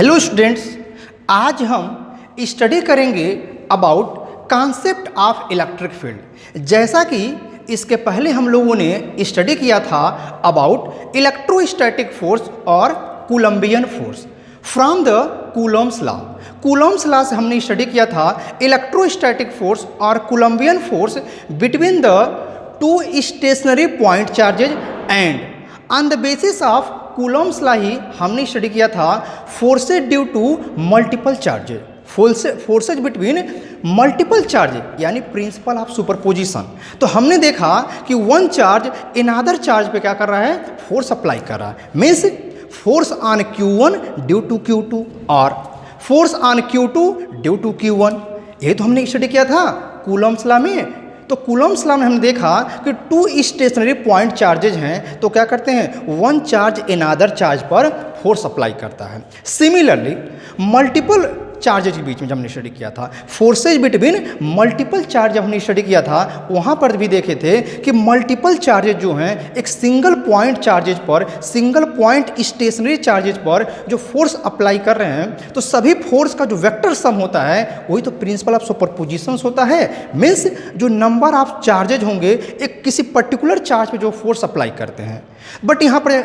Hello students, आज हम study करेंगे about concept of electric field. जैसा कि इसके पहले हम लोगों ने स्टडी किया था अबाउट इलेक्ट्रोस्टैटिक फोर्स और Coulombian force from the Coulomb's law. Coulomb's law से हमने स्टडी किया था इलेक्ट्रोस्टैटिक फोर्स और Coulombian force between the two stationary point charges and on the basis of Coulomb's law ही हमने स्टडी किया था forces due to multiple charges, forces between multiple charge यानी प्रिंसिपल ऑफ सुपरपोजिशन। तो हमने देखा कि one charge in other charge पे क्या कर रहा है, फोर्स अप्लाई कर रहा है। Means force on Q1 due to Q2 और force on Q2 due to Q1। ये तो हमने स्टडी किया था कूलम्ब्स लॉ में। तो कूलम्ब्स लॉ में हमने देखा कि टू स्टेशनरी पॉइंट चार्जेज हैं तो क्या करते हैं, one charge in other charge पर फोर्स अप्लाई करता है। सिमिलरली मल्टीपल चार्जेज के बीच में जब हमने स्टडी किया था फोर्सेज बिटवीन मल्टीपल चार्ज, जब हमने स्टडी किया था वहाँ पर भी देखे थे कि मल्टीपल चार्जेज जो हैं एक सिंगल पॉइंट चार्जेज पर, सिंगल पॉइंट स्टेशनरी चार्जेज पर जो फोर्स अप्लाई कर रहे हैं तो सभी फोर्स का जो वेक्टर सम होता है वही तो प्रिंसिपल ऑफ सुपरपोजिशंस होता है। मीन्स जो नंबर ऑफ चार्जेज होंगे एक किसी पर्टिकुलर चार्ज पे जो फोर्स अप्लाई करते हैं। बट यहाँ पर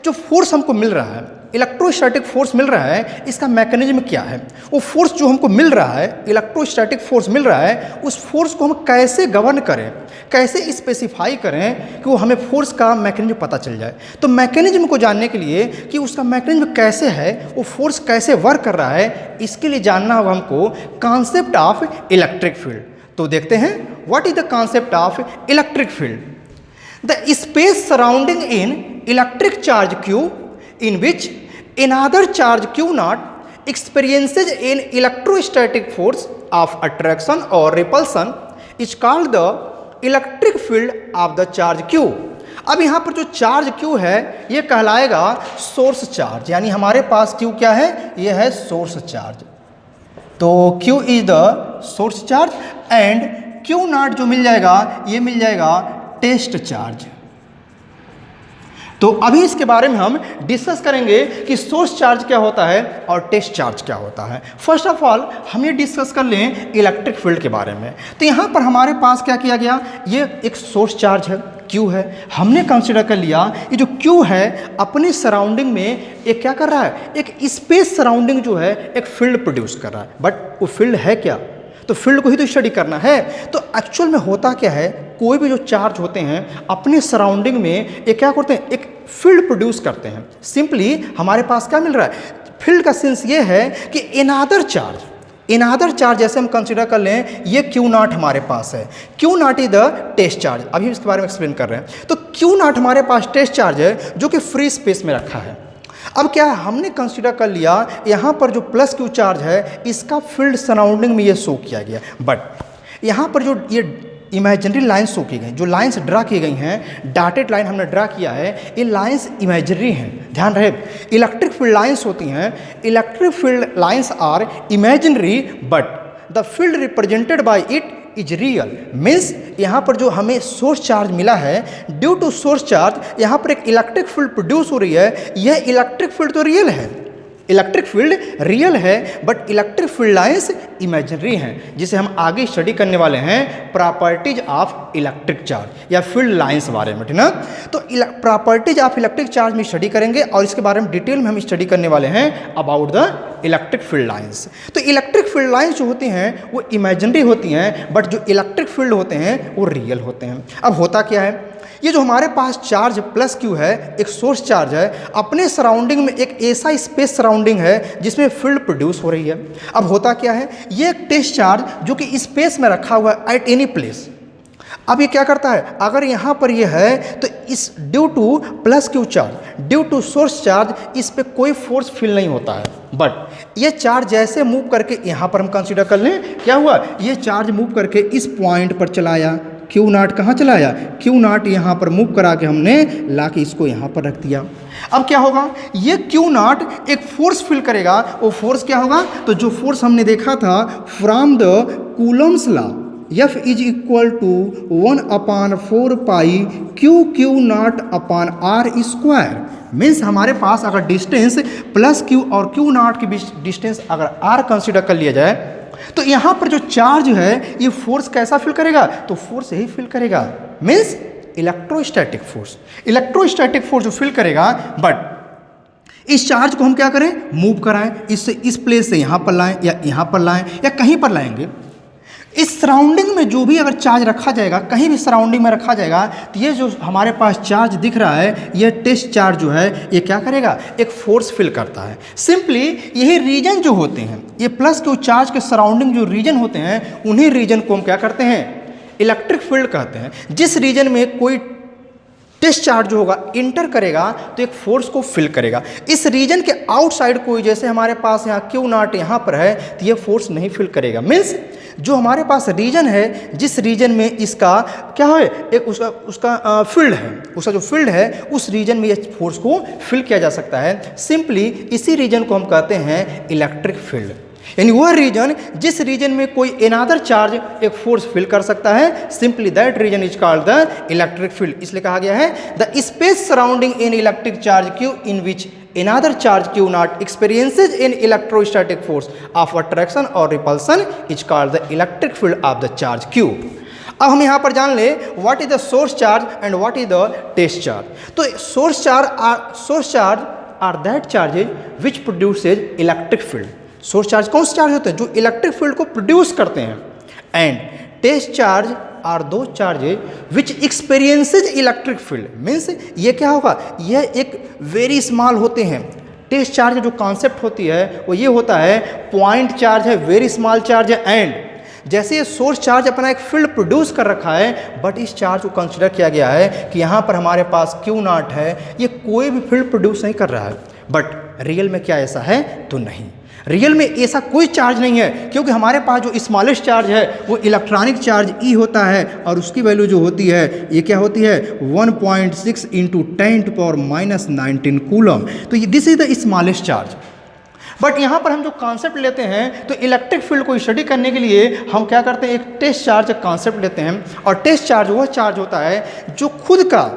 जो फोर्स हमको मिल रहा है, इलेक्ट्रोस्टैटिक फोर्स मिल रहा है, इसका मैकेनिज्म क्या है, वो फोर्स जो हमको मिल रहा है, इलेक्ट्रोस्टैटिक फोर्स मिल रहा है, उस फोर्स को हम कैसे गवर्न करें, कैसे स्पेसिफाई करें कि वो हमें फोर्स का मैकेनिज्म पता चल जाए। तो मैकेनिज्म को जानने के लिए कि उसका मैकेनिज्म कैसे है, वो फोर्स कैसे वर्क कर रहा है, इसके लिए जानना होगा हमको कॉन्सेप्ट ऑफ इलेक्ट्रिक फील्ड। तो देखते हैं what is the concept of electric field. The space surrounding an electric charge Q in which another charge Q0 experiences an electrostatic force of attraction or repulsion is called the electric field of the charge Q। अब यहाँ पर जो charge Q है ये कहलाएगा source charge, यानी हमारे पास Q क्या है, ये है सोर्स चार्ज। तो Q is the source charge and Q0 जो मिल जाएगा ये मिल जाएगा टेस्ट चार्ज। तो अभी इसके बारे में हम डिस्कस करेंगे कि सोर्स चार्ज क्या होता है और टेस्ट चार्ज क्या होता है। फर्स्ट ऑफ ऑल हम ये डिस्कस कर लें इलेक्ट्रिक फील्ड के बारे में। तो यहाँ पर हमारे पास क्या किया गया, ये एक सोर्स चार्ज है Q है, हमने कंसिडर कर लिया ये जो Q है अपने सराउंडिंग में एक क्या कर रहा है, एक स्पेस सराउंडिंग जो है एक फील्ड प्रोड्यूस कर रहा है। बट वो फील्ड है क्या, तो फील्ड को ही तो स्टडी करना है। तो एक्चुअल में होता क्या है, कोई भी जो चार्ज होते हैं अपने सराउंडिंग में एक क्या करते हैं, एक फील्ड प्रोड्यूस करते हैं। सिंपली हमारे पास क्या मिल रहा है, फील्ड का सेंस ये है कि इनअदर चार्ज जैसे हम कंसीडर कर लें ये Q0 हमारे पास है, Q0 is the test charge. अभी इसके बारे में एक्सप्लेन कर रहे हैं। तो Q0 हमारे पास टेस्ट चार्ज है जो कि फ्री स्पेस में रखा है। अब क्या है, हमने कंसीडर कर लिया यहाँ पर जो प्लस Q चार्ज है इसका फील्ड सराउंडिंग में ये शो किया गया। बट यहाँ पर जो ये इमेजिनरी लाइन्स शो की गई, जो लाइन्स ड्रा की गई हैं, डॉटेड लाइन हमने ड्रा किया है, ये लाइन्स इमेजिनरी हैं। ध्यान रहे, इलेक्ट्रिक फील्ड लाइन्स होती हैं, electric field lines are imaginary but the field represented by it is real. Means यहाँ पर जो हमें सोर्स चार्ज मिला है, ड्यू टू सोर्स चार्ज यहाँ पर एक इलेक्ट्रिक फील्ड प्रोड्यूस हो रही है। यह इलेक्ट्रिक फील्ड तो रियल है, इलेक्ट्रिक फील्ड रियल है, but electric field lines imaginary हैं, जिसे हम आगे स्टडी करने वाले हैं प्रॉपर्टीज ऑफ इलेक्ट्रिक चार्ज या फील्ड लाइंस बारे में, ठीक ना। तो प्रॉपर्टीज ऑफ इलेक्ट्रिक चार्ज में स्टडी करेंगे और इसके बारे में डिटेल में हम स्टडी करने वाले हैं about the electric field lines. तो इलेक्ट्रिक फील्ड लाइंस जो होती हैं वो इमेजिनरी होती हैं, बट जो इलेक्ट्रिक फील्ड होते हैं वो रियल होते हैं। अब होता क्या है, ये जो हमारे पास चार्ज प्लस Q है एक सोर्स चार्ज है, अपने सराउंडिंग में एक ऐसा स्पेस सराउंडिंग है जिसमें फील्ड प्रोड्यूस हो रही है। अब होता क्या है, ये एक टेस्ट चार्ज जो कि स्पेस में रखा हुआ है एट एनी प्लेस। अब ये क्या करता है, अगर यहाँ पर ये है तो इस due to plus Q charge, due to source charge, इस पर कोई फोर्स फील नहीं होता है। बट ये चार्ज जैसे मूव करके यहाँ पर हम कंसीडर कर लें, क्या हुआ, ये चार्ज मूव करके इस पॉइंट पर चलाया, Q0 कहाँ चलाया, Q0 यहाँ पर मूव करा के हमने ला के इसको यहाँ पर रख दिया। अब क्या होगा, ये Q0 एक फोर्स फील करेगा। वो फोर्स क्या होगा, तो जो फोर्स हमने देखा था from the Coulomb's law, F is equal to 1/4 Q Q naught upon R square. Means हमारे पास अगर डिस्टेंस प्लस क्यू और क्यू नॉट की डिस्टेंस अगर आर कंसिडर कर लिया जाए तो यहाँ पर जो चार्ज है ये फोर्स कैसा फिल करेगा, तो फोर्स यही फिल करेगा, means electrostatic force. Electrostatic force जो फिल करेगा, बट इस चार्ज को हम क्या करें, मूव कराएं, इससे इस प्लेस से यहाँ पर लाएं या यहाँ पर लाएं या कहीं पर लाएंगे। इस सराउंडिंग में जो भी अगर चार्ज रखा जाएगा, कहीं भी सराउंडिंग में रखा जाएगा, तो ये जो हमारे पास चार्ज दिख रहा है, ये टेस्ट चार्ज जो है ये क्या करेगा, एक फोर्स फिल करता है। सिंपली यही रीजन जो होते हैं, ये प्लस क्यू चार्ज के सराउंडिंग जो रीजन होते हैं, उन्हीं रीजन को हम क्या करते हैं, इलेक्ट्रिक फील्ड कहते हैं। जिस रीजन में कोई टेस्ट चार्ज जो होगा इंटर करेगा तो एक फोर्स को फिल करेगा। इस रीजन के आउटसाइड कोई, जैसे हमारे पास यहाँ क्यू नॉट यहाँ पर है, तो ये फोर्स नहीं फिल करेगा। मीन्स जो हमारे पास रीजन है, जिस रीजन में इसका क्या है, एक उसका फील्ड है, उसका जो फील्ड है उस रीजन में ये फोर्स को फिल किया जा सकता है। सिंपली इसी रीजन को हम कहते हैं इलेक्ट्रिक फील्ड। यानी वह रीजन जिस रीजन में कोई अनदर चार्ज एक फोर्स फिल कर सकता है, simply that region is called the electric field. इसलिए कहा गया है the space surrounding an electric charge Q in which another charge q naught experiences an electrostatic force of attraction or repulsion is called the electric field of the charge q। अब हम यहाँ पर जान ले what is the source charge and what is the test charge. तो source charge are that charges which produces electric field. Source charge कौन से charge होते हैं, जो इलेक्ट्रिक फील्ड को प्रोड्यूस करते हैं। एंड टेस्ट चार्ज आर दो चार्जेज विच एक्सपीरियंसेज इलेक्ट्रिक फील्ड। मीन्स ये क्या होगा, यह एक वेरी स्मॉल होते हैं। टेस्ट चार्ज जो कॉन्सेप्ट होती है वो ये होता है, पॉइंट चार्ज है, वेरी स्मॉल चार्ज है। एंड जैसे ये सोर्स चार्ज अपना एक फील्ड प्रोड्यूस कर रखा है, बट इस चार्ज को कंसिडर किया गया है कि यहाँ पर हमारे पास क्यू नॉट है, ये कोई भी फील्ड प्रोड्यूस नहीं कर रहा है। बट रियल में क्या ऐसा है, तो नहीं, रियल में ऐसा कोई चार्ज नहीं है, क्योंकि हमारे पास जो स्मॉलेस्ट चार्ज है वो इलेक्ट्रॉनिक चार्ज ई होता है, और उसकी वैल्यू जो होती है ये क्या होती है, 1.6 × 10⁻⁻19 कूलम। तो ये this is the smallest charge. But यहाँ पर हम जो कॉन्सेप्ट लेते हैं, तो इलेक्ट्रिक फील्ड को स्टडी करने के लिए हम क्या करते हैं, एक टेस्ट चार्ज का कॉन्सेप्ट लेते हैं। और टेस्ट चार्ज वह चार्ज होता है जो खुद का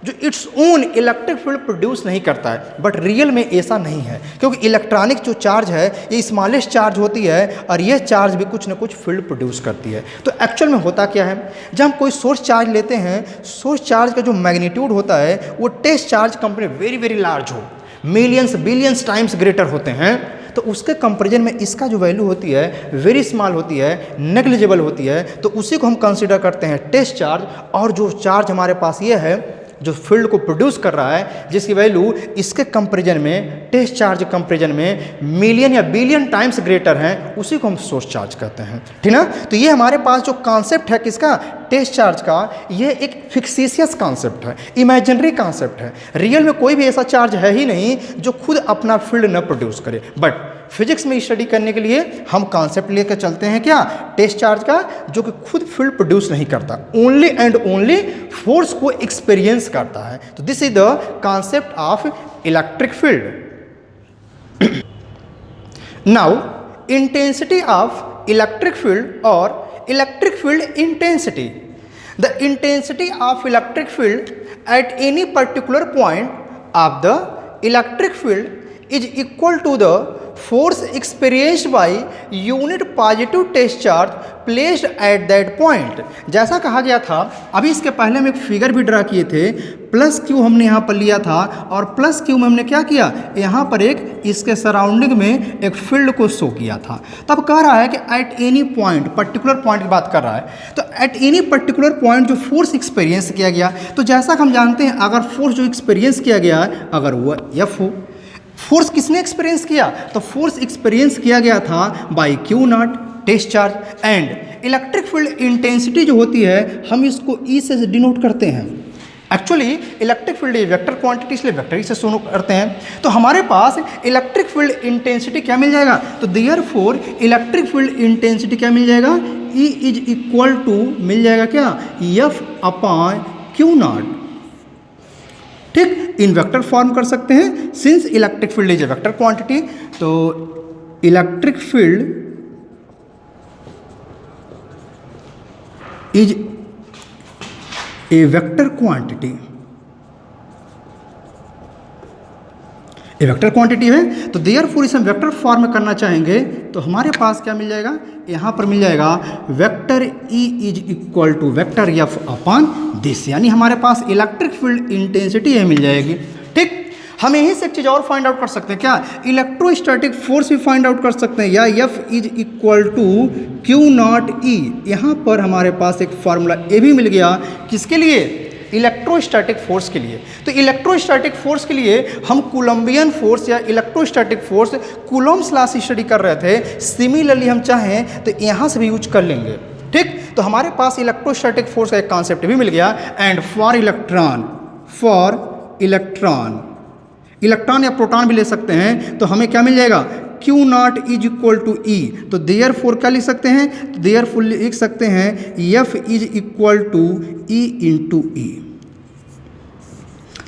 जो its own electric field produce नहीं करता है। बट रियल में ऐसा नहीं है, क्योंकि इलेक्ट्रॉनिक जो चार्ज है ये स्मॉलेस्ट चार्ज होती है, और यह चार्ज भी कुछ ना कुछ फील्ड प्रोड्यूस करती है। तो एक्चुअल में होता क्या है, जब हम कोई सोर्स चार्ज लेते हैं, सोर्स चार्ज का जो मैग्नीट्यूड होता है वो test charge compare very very large हो, मिलियंस बिलियंस टाइम्स ग्रेटर होते हैं, तो उसके कंपेरिजन में इसका जो वैल्यू होती है वेरी स्मॉल होती है, नेग्लिजिबल होती है। तो उसी को हम कंसिडर करते हैं टेस्ट चार्ज। और जो चार्ज हमारे पास ये है जो फील्ड को प्रोड्यूस कर रहा है, जिसकी वैल्यू इसके कंपेरिजन में, टेस्ट चार्ज कंपेरिजन में मिलियन या बिलियन टाइम्स ग्रेटर हैं, उसी को हम सोर्स चार्ज कहते हैं। ठीक ना। तो ये हमारे पास जो कॉन्सेप्ट है किसका, टेस्ट चार्ज का, ये एक फिक्सिशियस कॉन्सेप्ट है, इमेजिनरी कॉन्सेप्ट है। रियल में कोई भी ऐसा चार्ज है ही नहीं जो खुद अपना फील्ड न प्रोड्यूस करे। बट फिजिक्स में स्टडी करने के लिए हम कॉन्सेप्ट लेकर चलते हैं क्या, टेस्ट चार्ज का, जो कि खुद फील्ड प्रोड्यूस नहीं करता, ओनली एंड ओनली फोर्स को एक्सपीरियंस करता है। तो this is the concept of electric field. Now intensity of electric field और electric field intensity. The intensity of electric field at any particular point of the electric field is equal to the force experienced by unit positive test charge placed at that point। जैसा कहा गया था, अभी इसके पहले हम एक figure भी ड्रा किए थे, प्लस क्यू हमने यहाँ पर लिया था, और प्लस क्यू में हमने क्या किया, यहाँ पर एक इसके सराउंडिंग में एक फील्ड को शो किया था। तब कह रहा है कि at any point, particular point की बात कर रहा है, तो एट एनी पर्टिकुलर पॉइंट जो फोर्स एक्सपीरियंस किया गया, तो जैसा कि हम जानते हैं अगर फोर्स जो एक्सपीरियंस किया गया है अगर वह एफ हो, फोर्स किसने एक्सपीरियंस किया, तो फोर्स एक्सपीरियंस किया गया था by Q naught test charge. And electric field intensity जो होती है हम इसको ई से डिनोट करते हैं। Actually electric field vector quantity, इसलिए वेक्टर ई से शो करते हैं। तो हमारे पास इलेक्ट्रिक फील्ड इंटेंसिटी क्या मिल जाएगा, तो देयरफॉर इलेक्ट्रिक फील्ड इंटेंसिटी क्या मिल जाएगा, ई इज इक्वल टू मिल जाएगा क्या, एफ अपॉन क्यू नॉट। ठीक, इन वेक्टर फॉर्म कर सकते हैं, since electric field is a vector quantity. तो electric field is a vector quantity, ये वेक्टर क्वांटिटी है। तो देयरफॉर इसे हम वेक्टर फॉर्म में करना चाहेंगे तो हमारे पास क्या मिल जाएगा, यहाँ पर मिल जाएगा vector E is equal to vector F upon this, यानी हमारे पास इलेक्ट्रिक फील्ड इंटेंसिटी ये मिल जाएगी। ठीक, हम यहीं से एक चीज़ और फाइंड आउट कर सकते हैं, क्या इलेक्ट्रोस्टैटिक फोर्स भी फाइंड आउट कर सकते हैं, या F is equal to Q naught E। यहाँ पर हमारे पास एक फार्मूला ये भी मिल गया, किसके लिए, इलेक्ट्रोस्टैटिक फोर्स के लिए। तो इलेक्ट्रोस्टैटिक फोर्स के लिए हम कूलम्बियन फोर्स या इलेक्ट्रोस्टैटिक फोर्स कूलम्ब्स लॉ से स्टडी कर रहे थे, सिमिलरली हम चाहें तो यहाँ से भी यूज कर लेंगे। ठीक, तो हमारे पास इलेक्ट्रोस्टैटिक फोर्स का एक कॉन्सेप्ट भी मिल गया। एंड फॉर इलेक्ट्रॉन इलेक्ट्रॉन या प्रोटॉन भी ले सकते हैं, तो हमें क्या मिल जाएगा, Q naught is equal to E। तो देयरफॉर क्या लिख सकते हैं, तो देयरफॉर लिख सकते हैं F is equal to E into E।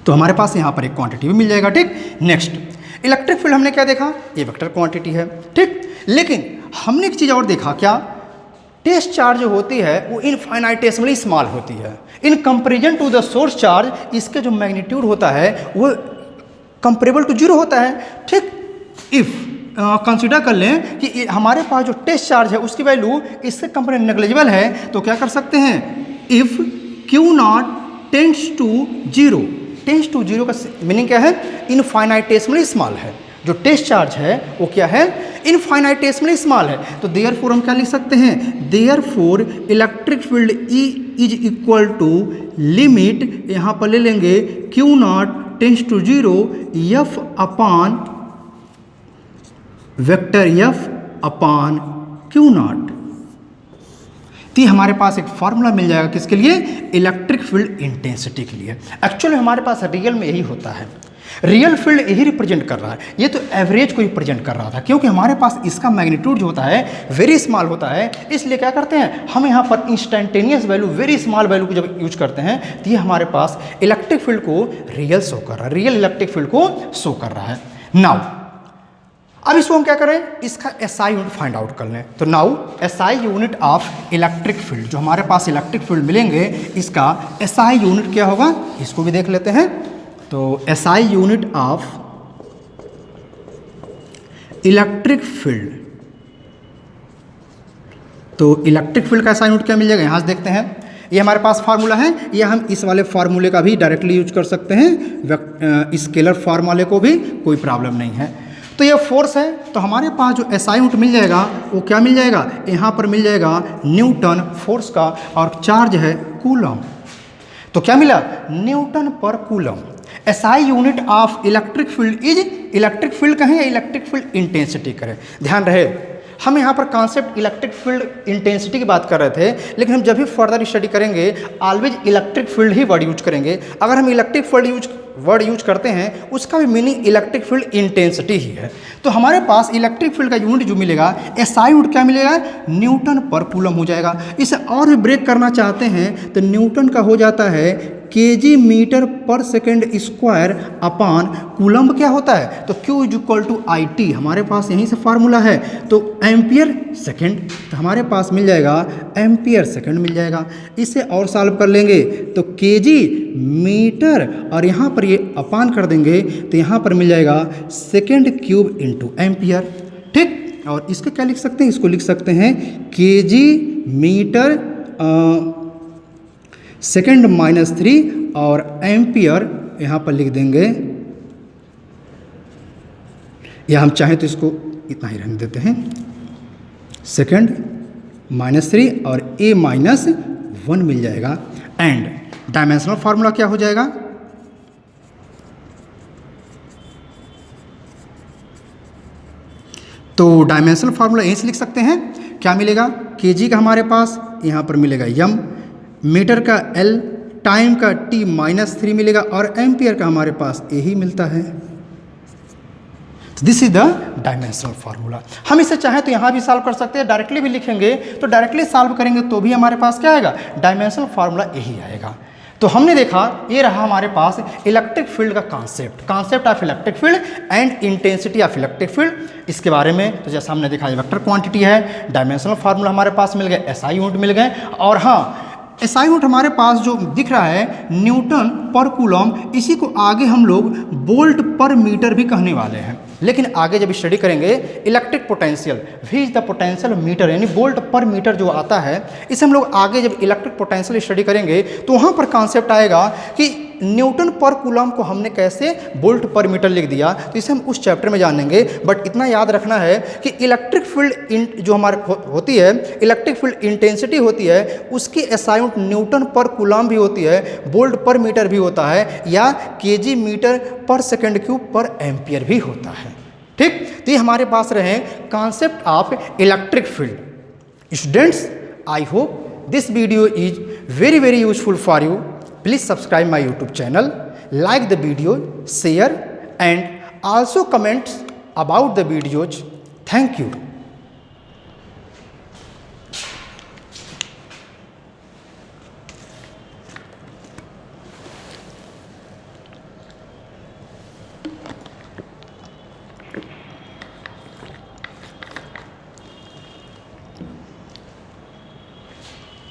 तो हमारे पास यहाँ पर एक क्वांटिटी भी मिल जाएगा। ठीक, नेक्स्ट इलेक्ट्रिक फील्ड हमने क्या देखा, ये वेक्टर क्वांटिटी है। ठीक, लेकिन हमने एक चीज़ और देखा, क्या टेस्ट चार्ज जो होती है वो इनफाइनाइटेसिमली स्मॉल होती है in comparison to the source charge. इसके जो मैग्नीट्यूड होता है वो कंपेरेबल टू 0 होता है। ठीक, इफ़ कंसिडर कर लें कि हमारे पास जो टेस्ट चार्ज है उसकी वैल्यू इससे कंपेयर नेग्लिजिबल है, तो क्या कर सकते हैं, if Q naught tends to 0, tends to 0 का मीनिंग क्या है, इनफाइनाइटेसिमली स्मॉल है। जो टेस्ट चार्ज है वो क्या है, इनफाइनाइटेसिमली स्मॉल है। तो देयरफॉर हम क्या लिख सकते हैं, therefore electric field E is equal to limit, यहाँ पर ले लेंगे Q naught tends to 0 F upon vector F upon Q naught. तो हमारे पास एक फार्मूला मिल जाएगा किसके लिए, इलेक्ट्रिक फील्ड इंटेंसिटी के लिए। एक्चुअली हमारे पास रियल में यही होता है, रियल फील्ड यही रिप्रेजेंट कर रहा है, ये तो एवरेज को रिप्रेजेंट कर रहा था, क्योंकि हमारे पास इसका मैग्नीट्यूड जो होता है वेरी स्मॉल होता है। इसलिए क्या करते हैं हम यहाँ पर instantaneous value, very small value को जब यूज करते हैं तो ये हमारे पास इलेक्ट्रिक फील्ड को रियल शो कर रहा है, रियल इलेक्ट्रिक फील्ड को शो कर रहा है। नाउ अब इसको हम क्या करें, इसका SI यूनिट फाइंड आउट कर लें। तो now SI unit of electric field, जो हमारे पास इलेक्ट्रिक फील्ड मिलेंगे इसका SI यूनिट क्या होगा, इसको भी देख लेते हैं। तो SI unit of electric field, तो इलेक्ट्रिक फील्ड का SI यूनिट क्या मिल जाएगा, यहाँ से देखते हैं। ये हमारे पास फार्मूला है, ये हम इस वाले फार्मूले का भी डायरेक्टली यूज कर सकते हैं, स्केलर फार्मूले को भी कोई प्रॉब्लम नहीं है। तो ये फोर्स है, तो हमारे पास जो SI यूनिट मिल जाएगा वो क्या मिल जाएगा, यहाँ पर मिल जाएगा न्यूटन फोर्स का, और चार्ज है कूलम। तो क्या मिला, न्यूटन पर coulomb. SI unit of electric field is, electric field कहें या इलेक्ट्रिक फील्ड इंटेंसिटी करें, ध्यान रहे हम यहाँ पर कॉन्सेप्ट इलेक्ट्रिक फील्ड इंटेंसिटी की बात कर रहे थे, लेकिन हम जब भी फर्दर स्टडी करेंगे ऑलवेज इलेक्ट्रिक फील्ड ही वर्ड यूज करेंगे। अगर हम इलेक्ट्रिक फील्ड वर्ड यूज करते हैं उसका भी मीनिंग इलेक्ट्रिक फील्ड इंटेंसिटी ही है। तो हमारे पास इलेक्ट्रिक फील्ड का यूनिट जो मिलेगा, SI यूनिट क्या मिलेगा, न्यूटन पर कूलम हो जाएगा। इसे और भी ब्रेक करना चाहते हैं तो न्यूटन का हो जाता है kg metre per second square upon coulomb क्या होता है, तो Q is equal to IT, हमारे पास यहीं से फार्मूला है। तो एम्पियर सेकेंड, तो हमारे पास मिल जाएगा एम्पियर सेकेंड मिल जाएगा। इसे और सॉल्व कर लेंगे तो kg मीटर और यहाँ पर ये अपॉन कर देंगे तो यहाँ पर मिल जाएगा सेकेंड क्यूब इंटू एम्पियर। ठीक, और इसको क्या लिख सकते हैं, इसको लिख सकते हैं kg मीटर सेकेंड माइनस 3 और एम्पियर यहाँ पर लिख देंगे, या हम चाहें तो इसको इतना ही रहने देते हैं, सेकेंड माइनस 3 और a माइनस 1 मिल जाएगा। एंड डायमेंशनल फार्मूला क्या हो जाएगा, तो डायमेंशनल फार्मूला यहीं से लिख सकते हैं, क्या मिलेगा, kg का हमारे पास यहाँ पर मिलेगा m, मीटर का L, टाइम का T माइनस 3 मिलेगा, और एम्पियर का हमारे पास यही मिलता है। This is the dimensional formula. हम इसे चाहें तो यहाँ भी सॉल्व कर सकते हैं, डायरेक्टली भी लिखेंगे तो डायरेक्टली सॉल्व करेंगे तो भी हमारे पास क्या आएगा, डायमेंशनल फार्मूला यही आएगा। तो हमने देखा ये रहा हमारे पास इलेक्ट्रिक फील्ड का concept of electric field and intensity of electric field. इसके बारे में तो जैसा हमने देखा वेक्टर क्वांटिटी है, डायमेंशनल फार्मूला हमारे पास मिल गए, SI यूनिट मिल गए, और हाँ एसआई यूनिट हमारे पास जो दिख रहा है न्यूटन पर कूलम, इसी को आगे हम लोग वोल्ट पर मीटर भी कहने वाले हैं। लेकिन आगे जब स्टडी करेंगे electric potential, V is the potential meter, यानी वोल्ट पर मीटर जो आता है, इसे हम लोग आगे जब इलेक्ट्रिक पोटेंशियल स्टडी करेंगे तो वहाँ पर कॉन्सेप्ट आएगा कि न्यूटन पर कूलम को हमने कैसे वोल्ट पर मीटर लिख दिया, तो इसे हम उस चैप्टर में जानेंगे। बट इतना याद रखना है कि इलेक्ट्रिक फील्ड जो हमारे होती है, इलेक्ट्रिक फील्ड इंटेंसिटी होती है, उसकी एसआई यूनिट न्यूटन पर कूलम भी होती है, वोल्ट पर मीटर भी होता है, या KG metre per second cube पर एम्पियर भी होता है। ठीक, तो ये हमारे पास रहे concept of electric field. Students, I hope this video is very useful for you. Please subscribe my YouTube channel, like the video, share and also comment about the videos. Thank you.